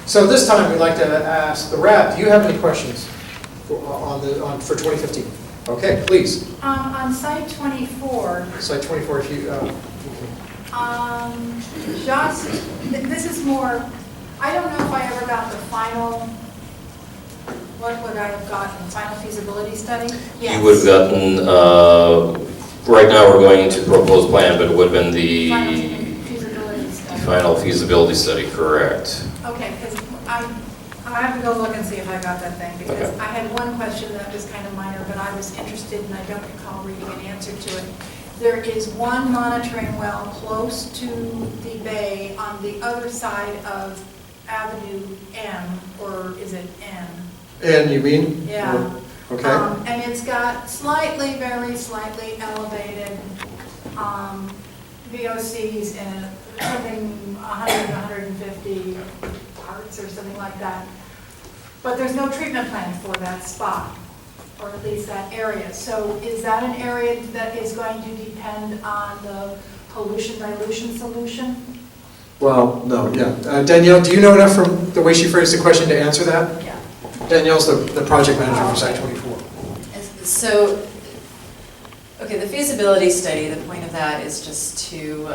So this time, we'd like to ask the Rab, do you have any questions for 2015? Okay, please. On site 24, Slide 24, if you, this is more, I don't know if I ever got the final, what would I have gotten, final feasibility study? Yes. You would have gotten, right now we're going into proposed plan, but it would have been the Feasibility study. final feasibility study, correct? Okay, because I have to go look and see if I got that thing, because Okay. I had one question that was kind of minor, but I was interested and I don't recall reading an answer to it. There is one monitoring well close to the bay on the other side of Avenue M, or is it N? and you mean? Yeah. Okay. And it's got very slightly elevated VOCs in something 100 to 150 parts or something like that. But there's no treatment plan for that spot, or at least that area. So is that an area that is going to depend on the pollution dilution solution? Well, no, yeah. Danielle, do you know enough from the way she phrased the question to answer that? Yeah. Danielle's the project manager for Site 24. So, okay, the feasibility study, the point of that is just to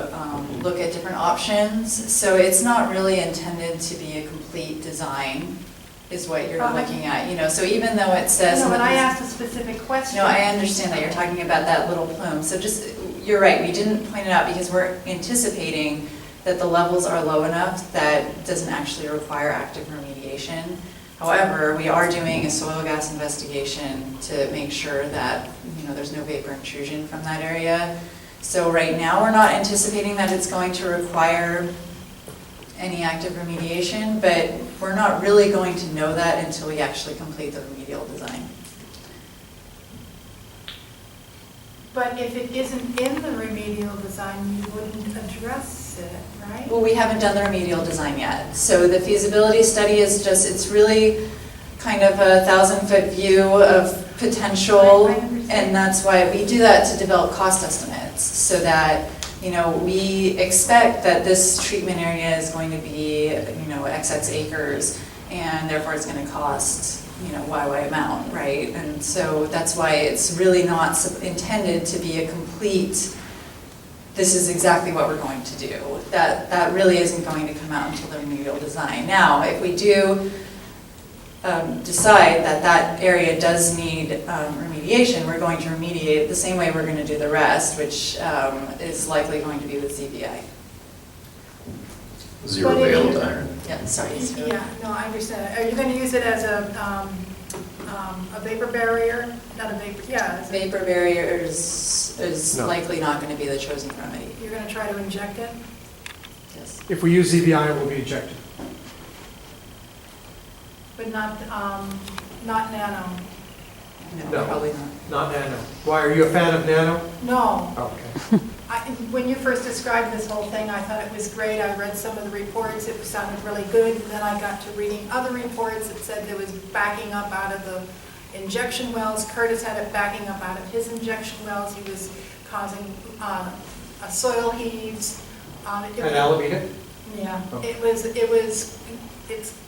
look at different options. So it's not really intended to be a complete design, is what you're looking at. You know, so even though it says... No, but I asked a specific question. No, I understand that. You're talking about that little plume. So just, you're right, we didn't point it out because we're anticipating that the levels are low enough that it doesn't actually require active remediation. However, we are doing a soil gas investigation to make sure that, you know, there's no vapor intrusion from that area. So right now, we're not anticipating that it's going to require any active remediation, but we're not really going to know that until we actually complete the remedial design. But if it isn't in the remedial design, you wouldn't address it, right? Well, we haven't done the remedial design yet. So the feasibility study is just, it's really kind of a 1,000-foot view of potential, I understand. and that's why we do that to develop cost estimates, so that, you know, we expect that this treatment area is going to be, you know, XX acres, and therefore it's going to cost, you know, YY amount, right? And so that's why it's really not intended to be a complete, this is exactly what we're going to do. That really isn't going to come out until the remedial design. Now, if we do decide that that area does need remediation, we're going to remediate it the same way we're going to do the rest, which is likely going to be with ZBI. Zero But if baled you- iron. Yeah, sorry. Yeah, no, I understand. Are you going to use it as a vapor barrier? Not a vapor, yeah. as a- Vapor barrier is No. likely not going to be the chosen remedy. You're going to try to inject it? Yes. If we use ZBI, it will be ejected. But not nano? No. Probably not. Not nano. Why, are you a fan of nano? No. Oh, okay. When you first described this whole thing, I thought it was great. I read some of the reports. It sounded really good. And then I got to reading other reports that said there was backing up out of the injection wells. Curtis had it backing up out of his injection wells. He was causing soil heaves. And Alameda? Yeah, Oh. it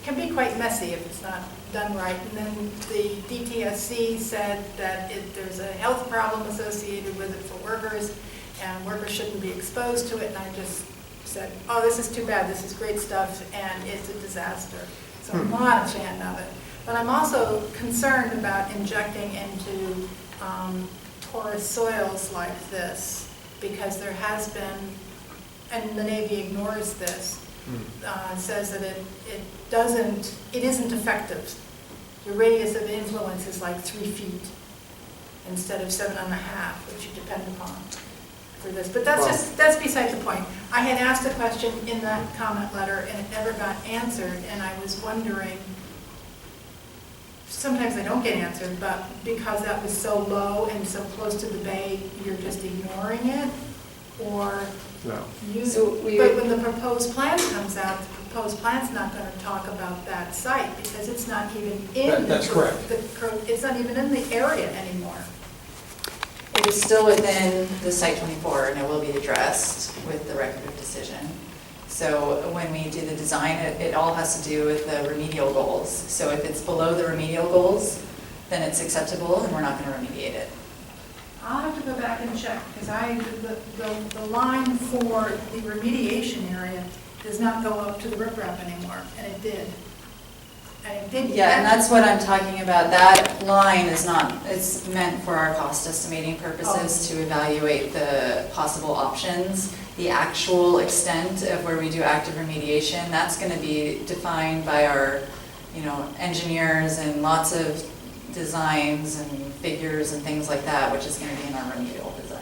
can be quite messy if it's not done right. And then the DTSC said that there's a health problem associated with it for workers, and workers shouldn't be exposed to it. And I just said, oh, this is too bad. This is great stuff, and it's a disaster. So I'm not a fan of it. But I'm also concerned about injecting into porous soils like this, because there has been, and the Navy ignores this, says that it isn't effective. Your radius of influence is like 3 feet instead of 7.5, which you depend upon for this. But that's beside the point. I had asked a question in that comment letter and it never got answered, and I was wondering, sometimes they don't get answered, but because that was so low and so close to the bay, you're just ignoring it? Or No. but when the proposed plan comes out, the proposed plan's not going to talk about that site because it's not even in. That's correct. It's not even in the area anymore. It is still within the Site 24, and it will be addressed with the record of decision. So when we do the design, it all has to do with the remedial goals. So if it's below the remedial goals, then it's acceptable and we're not going to remediate it. I'll have to go back and check, because the line for the remediation area does not go up to the riprap anymore, and it did. And it did. Yeah, and that's what I'm talking about. That line is not, it's meant for our cost estimating purposes to evaluate the possible options. The actual extent of where we do active remediation, that's going to be defined by our, engineers and lots of designs and figures and things like that, which is going to be in our remedial design.